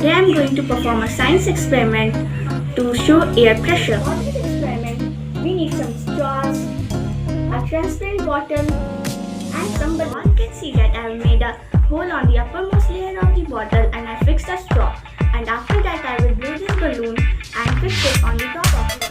Today I am going to perform a science experiment to show air pressure. For this experiment, we need some straws, a transparent bottle and some balloons. One can see that I have made a hole on the uppermost layer of the bottle and I fixed a straw. And after that I will blow this balloon and fix it on the top of the bottle.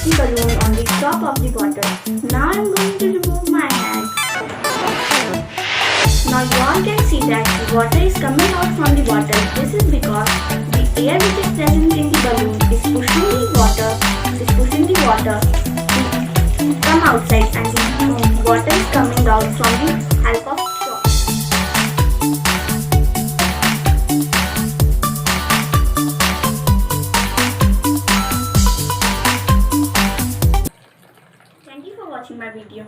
Balloon on the top of the bottle. Now I am going to remove my hand. Now you all can see that the water is coming out from the bottle. This is because the air which is present in the balloon is pushing the water to come outside, and the water is coming out from the help of straw. Thank you for watching my video.